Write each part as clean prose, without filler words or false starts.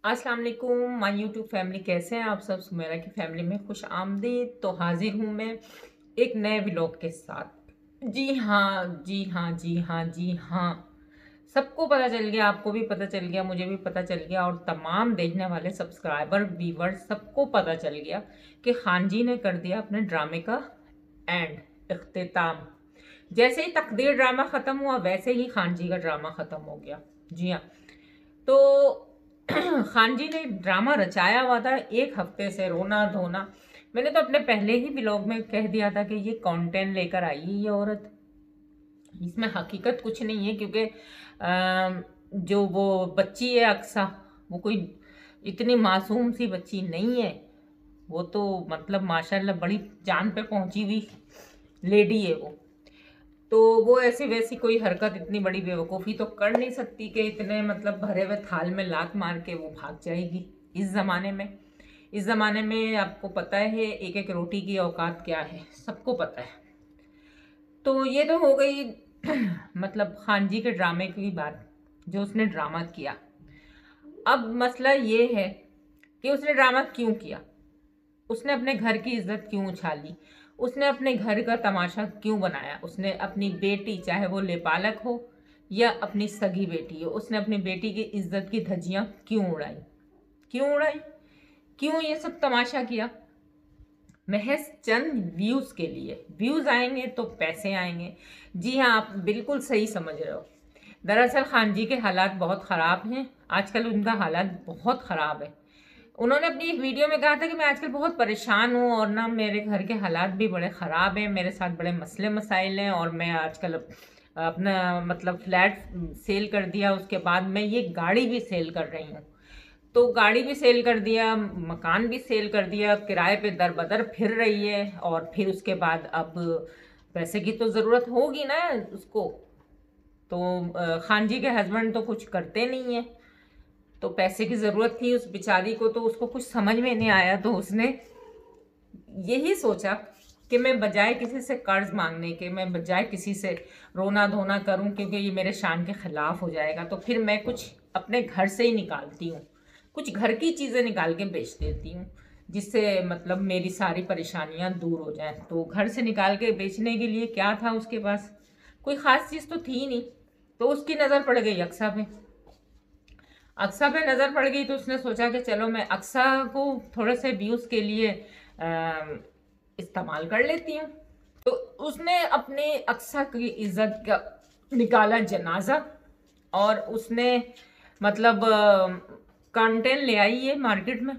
अस्सलाम वालेकुम my YouTube family, कैसे हैं आप सब। सुमेरा की फैमिली में खुश आमदीद। तो हाजिर हूँ मैं एक नए व्लॉग के साथ। जी हाँ, जी हाँ, जी हाँ, जी हाँ, सबको पता चल गया, आपको भी पता चल गया, मुझे भी पता चल गया और तमाम देखने वाले सब्सक्राइबर व्यूवर सबको पता चल गया कि खान जी ने कर दिया अपने ड्रामे का एंड, इख्तिताम। जैसे ही तकदीर ड्रामा ख़त्म हुआ वैसे ही खान जी का ड्रामा ख़त्म हो गया। जी हाँ। तो खान जी ने ड्रामा रचाया हुआ था एक हफ्ते से, रोना धोना। मैंने तो अपने पहले ही व्लॉग में कह दिया था कि ये कंटेंट लेकर आई है ये औरत, इसमें हकीकत कुछ नहीं है। क्योंकि जो वो बच्ची है अक्सा, वो कोई इतनी मासूम सी बच्ची नहीं है। वो तो मतलब माशाल्लाह बड़ी जान पे पहुंची हुई लेडी है वो। तो वो ऐसी वैसी कोई हरकत, इतनी बड़ी बेवकूफ़ी तो कर नहीं सकती कि इतने मतलब भरे हुए थाल में लात मार के वो भाग जाएगी। इस ज़माने में आपको पता है एक एक रोटी की औकात क्या है, सबको पता है। तो ये तो हो गई मतलब खान जी के ड्रामे की बात, जो उसने ड्रामा किया। अब मसला ये है कि उसने ड्रामा क्यों किया, उसने अपने घर की इज्जत क्यों उछाली, उसने अपने घर का तमाशा क्यों बनाया। उसने अपनी बेटी, चाहे वो लेपालक हो या अपनी सगी बेटी हो, उसने अपनी बेटी की इज्जत की धज्जियां क्यों उड़ाई, क्यों उड़ाई, क्यों ये सब तमाशा किया। महज चंद व्यूज के लिए। व्यूज आएंगे तो पैसे आएंगे। जी हाँ, आप बिल्कुल सही समझ रहे हो। दरअसल खान जी के हालात बहुत ख़राब हैं आजकल, उनका हालात बहुत ख़राब है। उन्होंने अपनी एक वीडियो में कहा था कि मैं आजकल बहुत परेशान हूँ और ना मेरे घर के हालात भी बड़े ख़राब हैं, मेरे साथ बड़े मसले मसाइल हैं और मैं आजकल अपना मतलब फ्लैट सेल कर दिया, उसके बाद मैं ये गाड़ी भी सेल कर रही हूँ। तो गाड़ी भी सेल कर दिया, मकान भी सेल कर दिया, किराए पे दर बदर फिर रही है। और फिर उसके बाद अब पैसे की तो ज़रूरत होगी ना उसको। तो खान जी के हस्बैंड तो कुछ करते नहीं है, तो पैसे की ज़रूरत थी उस बेचारी को। तो उसको कुछ समझ में नहीं आया, तो उसने यही सोचा कि मैं बजाय किसी से कर्ज मांगने के, मैं बजाय किसी से रोना धोना करूं क्योंकि ये मेरे शान के खिलाफ हो जाएगा, तो फिर मैं कुछ अपने घर से ही निकालती हूँ, कुछ घर की चीज़ें निकाल के बेच देती हूँ, जिससे मतलब मेरी सारी परेशानियां दूर हो जाएं। तो घर से निकाल के बेचने के लिए क्या था उसके पास, कोई ख़ास चीज़ तो थी नहीं। तो उसकी नज़र पड़ गई अक्सा पे। अक्सा पे नज़र पड़ गई तो उसने सोचा कि चलो मैं अक्सा को थोड़े से व्यूज़ के लिए इस्तेमाल कर लेती हूँ। तो उसने अपने अक्सा की इज्जत का निकाला जनाजा, और उसने मतलब कंटेंट ले आई है मार्केट में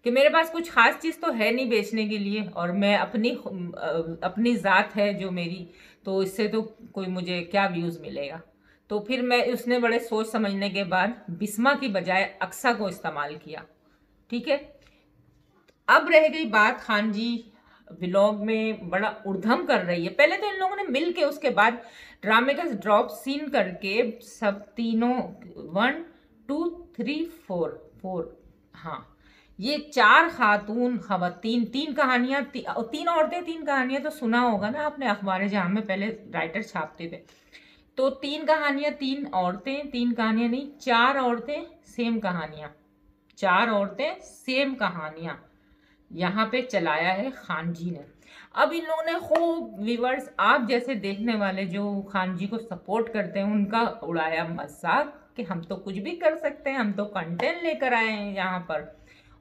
कि मेरे पास कुछ खास चीज़ तो है नहीं बेचने के लिए, और मैं अपनी ज़ात है जो मेरी, तो इससे तो कोई मुझे क्या व्यूज़ मिलेगा। तो फिर मैं, उसने बड़े सोच समझने के बाद बिस्मा की बजाय अक्सा को इस्तेमाल किया। ठीक है। अब रह गई बात, खान जी व्लॉग में बड़ा उड़धम कर रही है। पहले तो इन लोगों ने मिल के, उसके बाद ड्रामे का ड्रॉप सीन करके सब तीनों, 1 2 3 4, हाँ, ये चार खातून खवातीन, तीन कहानियां, तीन औरतें तीन कहानियां तो सुना होगा ना आपने, अखबार जहां में पहले राइटर छापते थे। तो तीन कहानियां, तीन औरतें, तीन कहानियां नहीं, चार औरतें सेम कहानियां, चार औरतें सेम कहानियां यहाँ पे चलाया है खान जी ने। अब इन लोगों ने खूब व्यूअर्स, आप जैसे देखने वाले जो खान जी को सपोर्ट करते हैं, उनका उड़ाया मजाक कि हम तो कुछ भी कर सकते हैं, हम तो कंटेंट लेकर आए हैं यहाँ पर,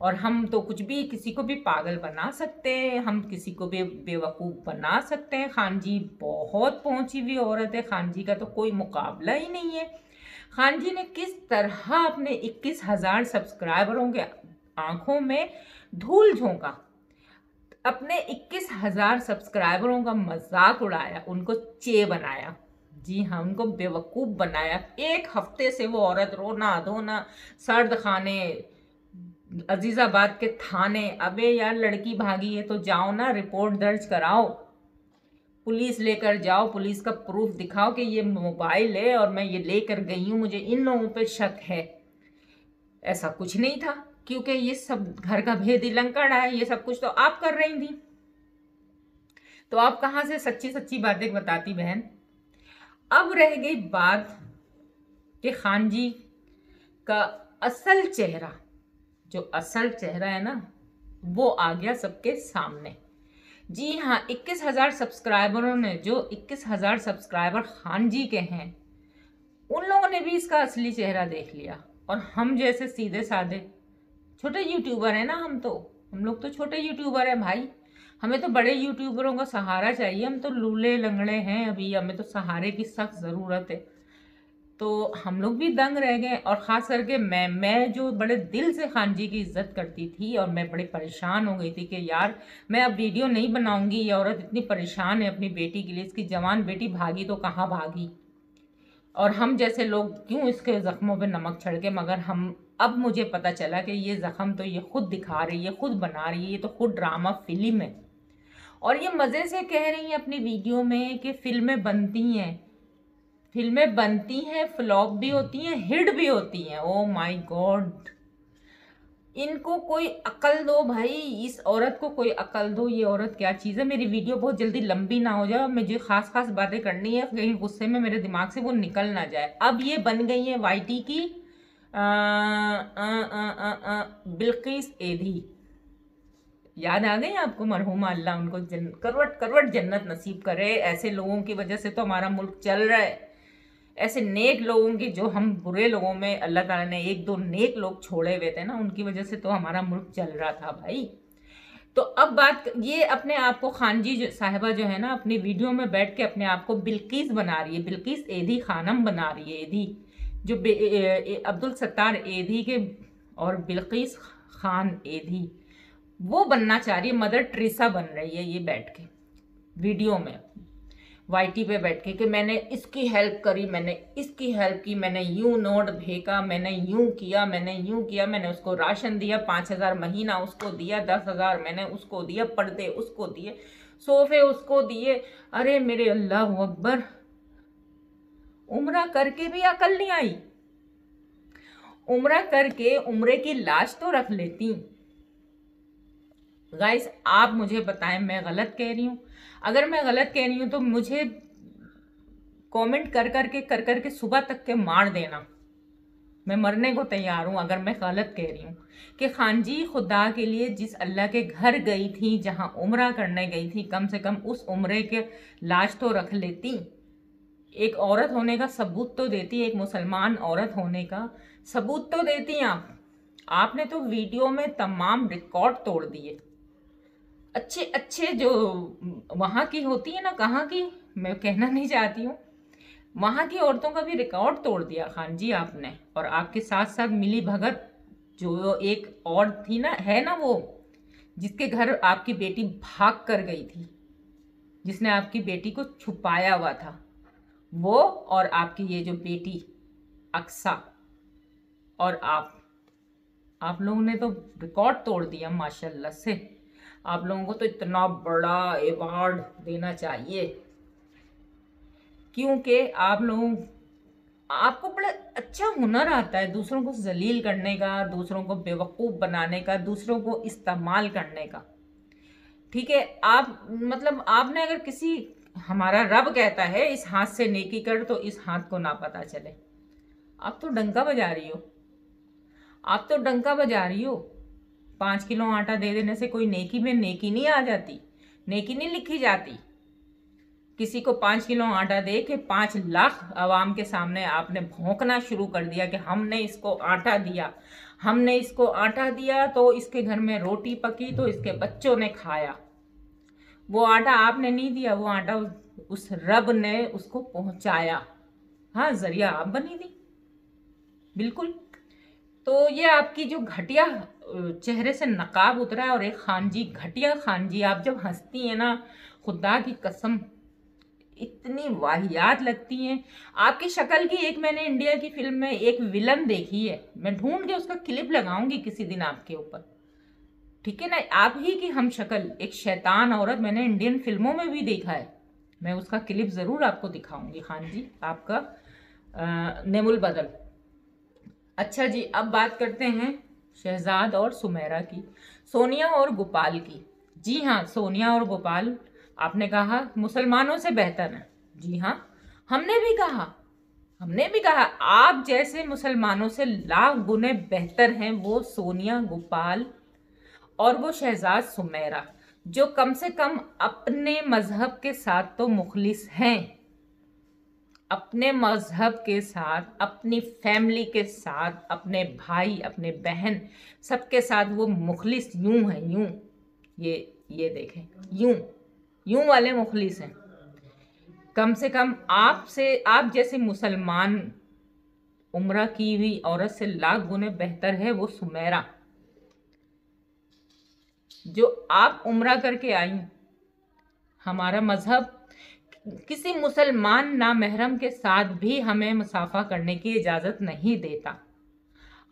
और हम तो कुछ भी, किसी को भी पागल बना सकते हैं, हम किसी को भी बेवकूफ़ बना सकते हैं। खान जी बहुत पहुंची हुई औरत है, खान जी का तो कोई मुकाबला ही नहीं है। खान जी ने किस तरह अपने 21,000 सब्सक्राइबरों के आंखों में धूल झोंका, अपने 21,000 सब्सक्राइबरों का मजाक उड़ाया, उनको चे बनाया। जी हाँ, उनको बेवकूफ़ बनाया। एक हफ्ते से वो औरत रोना धोना, सर्द खाने, अजीज़ाबाद के थाने, अबे यार लड़की भागी है तो जाओ ना, रिपोर्ट दर्ज कराओ, पुलिस लेकर जाओ, पुलिस का प्रूफ दिखाओ कि ये मोबाइल है और मैं ये लेकर गई हूँ, मुझे इन लोगों पे शक है। ऐसा कुछ नहीं था, क्योंकि ये सब घर का भेद लंकाड़ा है, ये सब कुछ तो आप कर रही थी। तो आप कहाँ से सच्ची सच्ची बातें बताती बहन। अब रह गई बात कि खान जी का असल चेहरा, जो असल चेहरा है ना, वो आ गया सबके सामने। जी हाँ, 21,000 सब्सक्राइबरों ने, जो 21,000 सब्सक्राइबर खान जी के हैं, उन लोगों ने भी इसका असली चेहरा देख लिया। और हम जैसे सीधे साधे छोटे यूट्यूबर हैं ना, हम लोग तो छोटे यूट्यूबर हैं भाई। हमें तो बड़े यूट्यूबरों का सहारा चाहिए। हम तो लूले लंगड़े हैं अभी, हमें तो सहारे की सख्त ज़रूरत है। तो हम लोग भी दंग रह गए। और ख़ास करके मैं जो बड़े दिल से खान जी की इज्जत करती थी, और मैं बड़ी परेशान हो गई थी कि यार मैं अब वीडियो नहीं बनाऊंगी, ये औरत इतनी परेशान है अपनी बेटी के लिए, इसकी जवान बेटी भागी तो कहाँ भागी, और हम जैसे लोग क्यों इसके ज़ख्मों पे नमक छिड़के। मगर अब मुझे पता चला कि ये ज़ख्म तो ये खुद दिखा रही है, खुद बना रही है, ये तो खुद ड्रामा फिल्म है। और ये मज़े से कह रही है अपनी वीडियो में कि फिल्में बनती हैं, फ्लॉप भी होती हैं, हिट भी होती हैं। ओ माय गॉड, इनको कोई अकल दो भाई, इस औरत को कोई अकल दो। ये औरत क्या चीज़ है। मेरी वीडियो बहुत जल्दी लंबी ना हो जाए, मुझे खास बातें करनी है, कहीं गुस्से में मेरे दिमाग से वो निकल ना जाए। अब ये बन गई है वाईटी की बिल्किस एधी। याद आ गई आपको? मरहुमा, अल्लाह उनको करवट जन्नत नसीब करे। ऐसे लोगों की वजह से तो हमारा मुल्क चल रहा है। ऐसे नेक लोगों की, जो हम बुरे लोगों में अल्लाह ताला ने एक दो नेक लोग छोड़े हुए थे ना, उनकी वजह से तो हमारा मुल्क चल रहा था भाई। तो अब बात, ये अपने आप को खान जी साहिबा जो है ना, अपनी वीडियो में बैठ के अपने आप को बिल्किस बना रही है, बिल्किस एधी खानम बना रही है। एधी जो अब्दुल सत्तार एधी के और बिल्किस खान एधी, वो बनना चाह रही है। मदर टेरेसा बन रही है ये बैठ के वीडियो में, वाईटी पे बैठ के, कि मैंने इसकी हेल्प करी, मैंने इसकी हेल्प की, मैंने यूं नोट फेंका, मैंने यूं किया, मैंने उसको राशन दिया, 5,000 महीना उसको दिया, 10,000 मैंने उसको दिया, पर्दे उसको दिए, सोफे उसको दिए। अरे मेरे अल्लाह अकबर, उम्रा करके भी अकल नहीं आई। उम्रा करके उम्रे की लाश तो रख लेती। गाइस, आप मुझे बताएं मैं गलत कह रही हूँ? अगर मैं गलत कह रही हूँ तो मुझे कमेंट कर करके सुबह तक के मार देना। मैं मरने को तैयार हूँ अगर मैं गलत कह रही हूँ। कि खान जी खुदा के लिए जिस अल्लाह के घर गई थी, जहाँ उम्रा करने गई थी, कम से कम उस उम्रे के लाश तो रख लेती। एक औरत होने का सबूत तो देती, एक मुसलमान औरत होने का सबूत तो देती। आपने तो वीडियो में तमाम रिकॉर्ड तोड़ दिए। अच्छे जो वहाँ की होती है ना, कहाँ की मैं कहना नहीं चाहती हूँ, वहाँ की औरतों का भी रिकॉर्ड तोड़ दिया खान जी आपने। और आपके साथ साथ मिली भगत जो एक और थी ना, है ना, वो जिसके घर आपकी बेटी भाग कर गई थी, जिसने आपकी बेटी को छुपाया हुआ था, वो और आपकी ये जो बेटी अक्सा, और आप लोगों ने तो रिकॉर्ड तोड़ दिया माशाल्लाह से। आप लोगों को तो इतना बड़ा अवार्ड देना चाहिए, क्योंकि आपको बड़ा अच्छा हुनर आता है दूसरों को जलील करने का, दूसरों को बेवकूफ़ बनाने का, दूसरों को इस्तेमाल करने का। ठीक है, आपने अगर किसी, हमारा रब कहता है इस हाथ से नेकी कर तो इस हाथ को ना पता चले। आप तो डंका बजा रही हो। 5 किलो आटा दे देने से कोई नेकी में नेकी नहीं आ जाती, नेकी नहीं लिखी जाती। किसी को 5 किलो आटा दे के 5 लाख आवाम के सामने आपने भौंकना शुरू कर दिया कि हमने इसको आटा दिया तो इसके घर में रोटी पकी तो इसके बच्चों ने खाया। वो आटा आपने नहीं दिया, वो आटा उस रब ने उसको पहुंचाया। हाँ, जरिया आप बनी थी, बिल्कुल। तो ये आपकी जो घटिया चेहरे से नकाब उतरा है, और एक खान जी, घटिया खान जी, आप जब हंसती हैं ना, खुदा की कसम इतनी वाहियात लगती हैं। आपकी शक्ल की एक मैंने इंडिया की फिल्म में एक विलन देखी है, मैं ढूंढ के उसका क्लिप लगाऊंगी किसी दिन आपके ऊपर, ठीक है ना। आप ही की हम शक्ल, एक शैतान औरत मैंने इंडियन फिल्मों में भी देखा है, मैं उसका क्लिप ज़रूर आपको दिखाऊंगी। खान जी आपका नेमुल बदल। अच्छा जी, अब बात करते हैं शहजाद और सुमेरा की, सोनिया और गोपाल की। जी हाँ, सोनिया और गोपाल, आपने कहा मुसलमानों से बेहतर है। जी हाँ, हमने भी कहा, हमने भी कहा आप जैसे मुसलमानों से लाख गुने बेहतर हैं वो सोनिया गोपाल और वो शहजाद सुमेरा, जो कम से कम अपने मजहब के साथ तो मुखलिस हैं, अपने मजहब के साथ, अपनी फैमिली के साथ, अपने भाई, अपने बहन, सबके साथ वो मुखलिस यूं है, यूं, ये देखें, यूं यूं वाले मुखलिस हैं। कम से कम आप जैसे मुसलमान उम्रा की हुई औरत से लाख गुने बेहतर है वो सुमेरा, जो आप उम्रा करके आई। हमारा मजहब किसी मुसलमान नामहरम के साथ भी हमें मुसाफा करने की इजाज़त नहीं देता।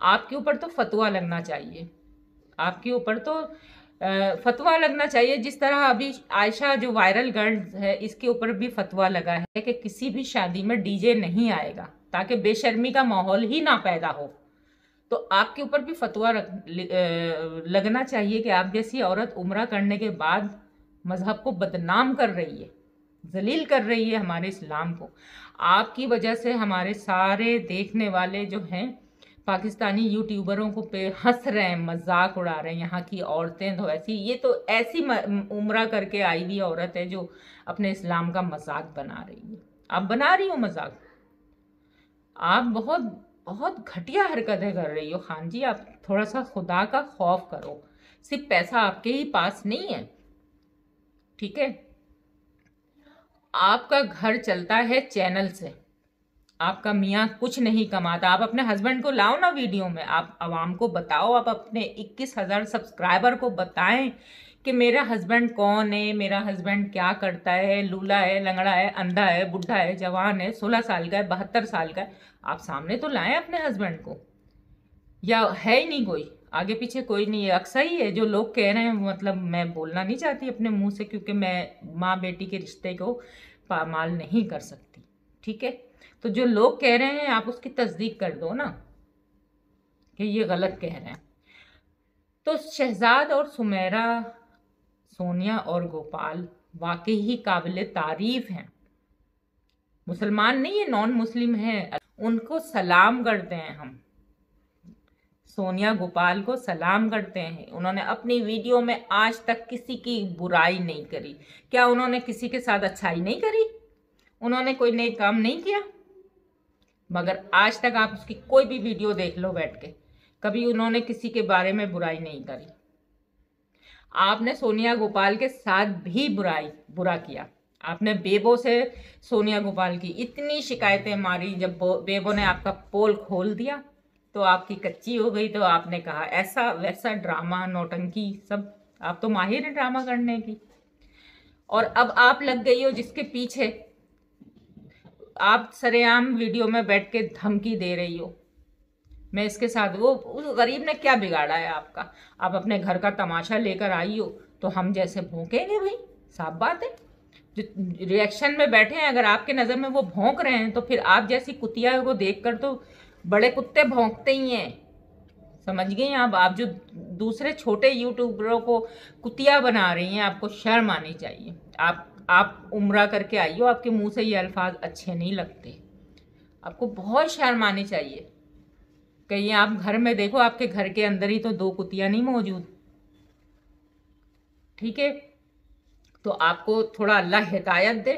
आपके ऊपर तो फतवा लगना चाहिए, आपके ऊपर तो फतवा लगना चाहिए। जिस तरह अभी आयशा जो वायरल गर्ल है, इसके ऊपर भी फतवा लगा है कि किसी भी शादी में डीजे नहीं आएगा, ताकि बेशर्मी का माहौल ही ना पैदा हो। तो आपके ऊपर भी फतवा लगना चाहिए कि आप जैसी औरत उम्रा करने के बाद मजहब को बदनाम कर रही है, जलील कर रही है हमारे इस्लाम को। आपकी वजह से हमारे सारे देखने वाले जो हैं पाकिस्तानी यूट्यूबरों को पे हंस रहे हैं, मजाक उड़ा रहे हैं। यहाँ की औरतें तो ऐसी, ये तो ऐसी उम्रा करके आई हुई औरत है जो अपने इस्लाम का मजाक बना रही है। आप बना रही हो मजाक, आप बहुत बहुत घटिया हरकतें कर रही हो। खान जी, आप थोड़ा सा खुदा का खौफ करो। सिर्फ पैसा आपके ही पास नहीं है, ठीक है? आपका घर चलता है चैनल से, आपका मियाँ कुछ नहीं कमाता। आप अपने हस्बैंड को लाओ ना वीडियो में, आप आवाम को बताओ, आप अपने 21,000 सब्सक्राइबर को बताएं कि मेरा हस्बैंड कौन है, मेरा हस्बैंड क्या करता है, लूला है, लंगड़ा है, अंधा है, बुढ़ा है, जवान है, 16 साल का है, 72 साल का है। आप सामने तो लाएं अपने हस्बैंड को। या है ही नहीं कोई, आगे पीछे कोई नहीं है, अक्सर ही है जो लोग कह रहे हैं। मतलब मैं बोलना नहीं चाहती अपने मुंह से, क्योंकि मैं माँ बेटी के रिश्ते को पामाल नहीं कर सकती, ठीक है? तो जो लोग कह रहे हैं आप उसकी तस्दीक कर दो ना कि ये गलत कह रहे हैं। तो शहजाद और सुमेरा, सोनिया और गोपाल वाकई ही काबिल तारीफ हैं। मुसलमान नहीं है, नॉन मुस्लिम है, उनको सलाम करते हैं हम। सोनिया गोपाल को सलाम करते हैं। उन्होंने अपनी वीडियो में आज तक किसी की बुराई नहीं करी। क्या उन्होंने किसी के साथ अच्छाई नहीं करी? उन्होंने कोई नेक काम नहीं किया? मगर आज तक आप उसकी कोई भी वीडियो देख लो बैठ के, कभी उन्होंने किसी के बारे में बुराई नहीं करी। आपने सोनिया गोपाल के साथ भी बुरा किया। आपने बेबो से सोनिया गोपाल की इतनी शिकायतें मारी, जब बेबो ने आपका पोल खोल दिया तो आपकी कच्ची हो गई। तो आपने कहा ऐसा वैसा ड्रामा, नौटंकी, सब आप तो माहिर हैं ड्रामा करने की। और अब आप लग गई हो जिसके पीछे, आप सरेआम वीडियो में बैठ के धमकी दे रही हो मैं इसके साथ। वो उस गरीब ने क्या बिगाड़ा है आपका? आप अपने घर का तमाशा लेकर आई हो तो हम जैसे भौंकेंगे भाई, साफ बात है। जो रिएक्शन में बैठे हैं, अगर आपके नज़र में वो भौंक रहे हैं तो फिर आप जैसी कुतिया को देखकर तो बड़े कुत्ते भौंकते ही हैं, समझ गई आप जो दूसरे छोटे यूट्यूबरों को कुतिया बना रही हैं, आपको शर्म आनी चाहिए। आप उम्रा करके आई हो, आपके मुंह से ये अल्फाज अच्छे नहीं लगते, आपको बहुत शर्म आनी चाहिए। कहीं आप घर में देखो, आपके घर के अंदर ही तो 2 कुतिया नहीं मौजूद, ठीक है? तो आपको थोड़ा अल्लाह हिदायत दे,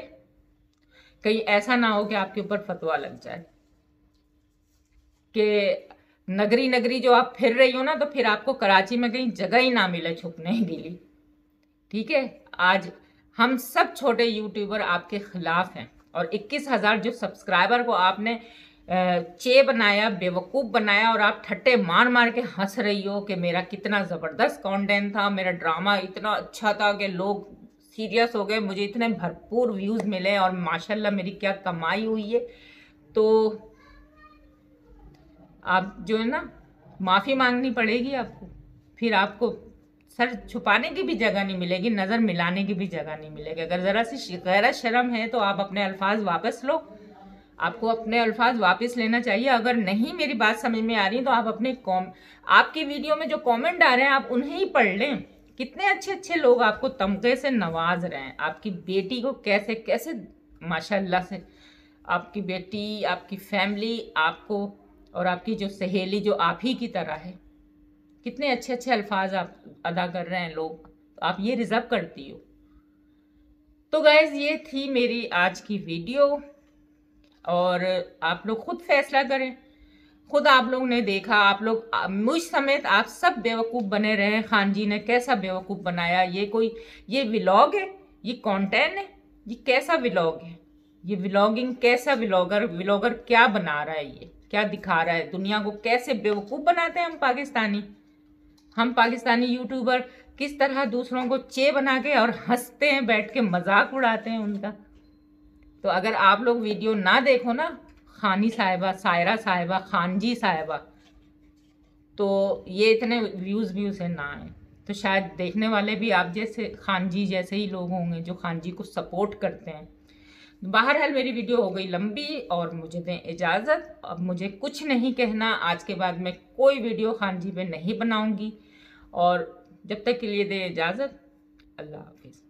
कहीं ऐसा ना हो कि आपके ऊपर फतवा लग जाए कि नगरी नगरी जो आप फिर रही हो ना, तो फिर आपको कराची में कहीं जगह ही ना मिले छुपने के लिए, ठीक है? आज हम सब छोटे यूट्यूबर आपके खिलाफ हैं। और 21,000 जो सब्सक्राइबर को आपने चे बनाया, बेवकूफ़ बनाया, और आप ठट्टे मार मार के हंस रही हो कि मेरा कितना ज़बरदस्त कंटेंट था, मेरा ड्रामा इतना अच्छा था कि लोग सीरियस हो गए, मुझे इतने भरपूर व्यूज़ मिले और माशाल्लाह मेरी क्या कमाई हुई है। तो आप जो है ना, माफ़ी मांगनी पड़ेगी आपको। फिर आपको सर छुपाने की भी जगह नहीं मिलेगी, नज़र मिलाने की भी जगह नहीं मिलेगी। अगर ज़रा सी गैरत शर्म है तो आप अपने अल्फाज वापस लो, आपको अपने अल्फाज वापस लेना चाहिए। अगर नहीं मेरी बात समझ में आ रही तो आप अपने आपकी वीडियो में जो कमेंट आ रहे हैं आप उन्हें ही पढ़ लें। कितने अच्छे अच्छे लोग आपको तमगे से नवाज रहे हैं, आपकी बेटी को कैसे कैसे माशाल्लाह से आपकी बेटी, आपकी फैमिली आपको और आपकी जो सहेली जो आप ही की तरह है, कितने अच्छे अच्छे अल्फाज आप अदा कर रहे हैं लोग, तो आप ये रिजर्व करती हो। तो गाइज ये थी मेरी आज की वीडियो, और आप लोग खुद फैसला करें। खुद आप लोग ने देखा, आप लोग मुझ समेत आप सब बेवकूफ़ बने रहे। खान जी ने कैसा बेवकूफ़ बनाया, ये व्लॉग है, ये कंटेंट है, ये कैसा व्लॉग है, ये व्लॉगिंग कैसा व्लॉगर क्या बना रहा है, ये क्या दिखा रहा है दुनिया को, कैसे बेवकूफ़ बनाते हैं हम पाकिस्तानी यूट्यूबर किस तरह दूसरों को चे बना के और हंसते हैं, बैठ के मजाक उड़ाते हैं उनका। तो अगर आप लोग वीडियो ना देखो ना, खानी साहिबा, सायरा साहिबा, खान जी साहिबा, तो ये इतने व्यूज़ है ना आए, तो शायद देखने वाले भी आप जैसे खान जी जैसे ही लोग होंगे जो खान जी को सपोर्ट करते हैं। बहरहाल मेरी वीडियो हो गई लंबी और मुझे दें इजाज़त। अब मुझे कुछ नहीं कहना, आज के बाद मैं कोई वीडियो खान जी पे नहीं बनाऊंगी, और जब तक के लिए दें इजाज़त। अल्लाह हाफिज़।